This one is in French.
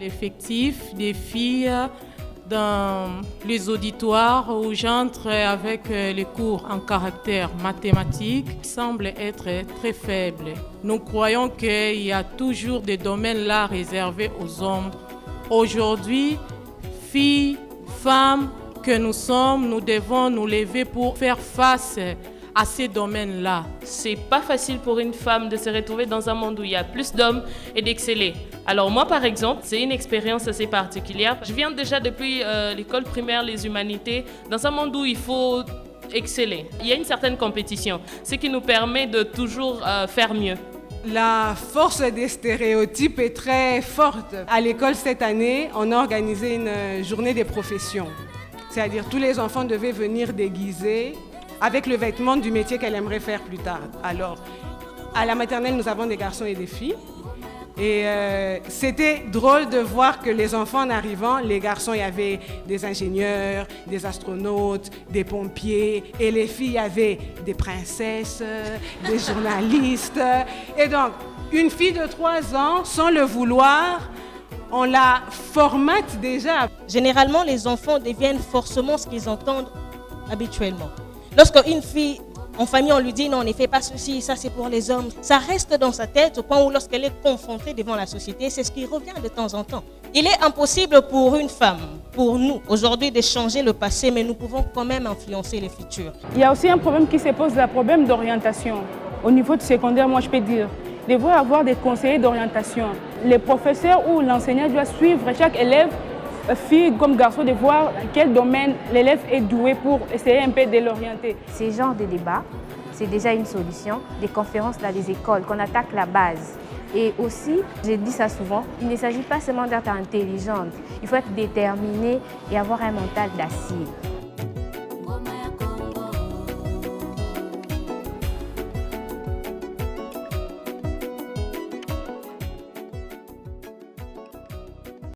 L'effectif des filles dans les auditoires où j'entre avec les cours en caractère mathématique semble être très faible. Nous croyons qu'il y a toujours des domaines là réservés aux hommes. Aujourd'hui, filles, femmes que nous sommes, nous devons nous lever pour faire face à ces domaines-là. C'est pas facile pour une femme de se retrouver dans un monde où il y a plus d'hommes et d'exceller. Alors moi, par exemple, c'est une expérience assez particulière. Je viens déjà depuis l'école primaire, les humanités, dans un monde où il faut exceller. Il y a une certaine compétition, ce qui nous permet de toujours faire mieux. La force des stéréotypes est très forte. À l'école cette année, on a organisé une journée des professions. C'est-à-dire tous les enfants devaient venir déguisés avec le vêtement du métier qu'elle aimerait faire plus tard. Alors, à la maternelle, nous avons des garçons et des filles. Et c'était drôle de voir que les enfants en arrivant, les garçons, il y avait des ingénieurs, des astronautes, des pompiers. Et les filles, il y avait des princesses, des journalistes. Et donc, une fille de 3 ans, sans le vouloir, on la formate déjà. Généralement, les enfants deviennent forcément ce qu'ils entendent habituellement. Lorsqu'une fille en famille, on lui dit non, ne fais pas ceci, ça c'est pour les hommes. Ça reste dans sa tête au point où lorsqu'elle est confrontée devant la société, c'est ce qui revient de temps en temps. Il est impossible pour une femme, pour nous, aujourd'hui, de changer le passé, mais nous pouvons quand même influencer le futur. Il y a aussi un problème qui se pose, le problème d'orientation. Au niveau du secondaire, moi je peux dire, il devrait y avoir des conseillers d'orientation. Les professeurs ou l'enseignant doit suivre chaque élève, fille comme garçon, de voir dans quel domaine l'élève est doué pour essayer un peu de l'orienter. Ces genres de débats, c'est déjà une solution. Des conférences dans les écoles, qu'on attaque la base. Et aussi, je dis ça souvent, il ne s'agit pas seulement d'être intelligente, il faut être déterminé et avoir un mental d'acier.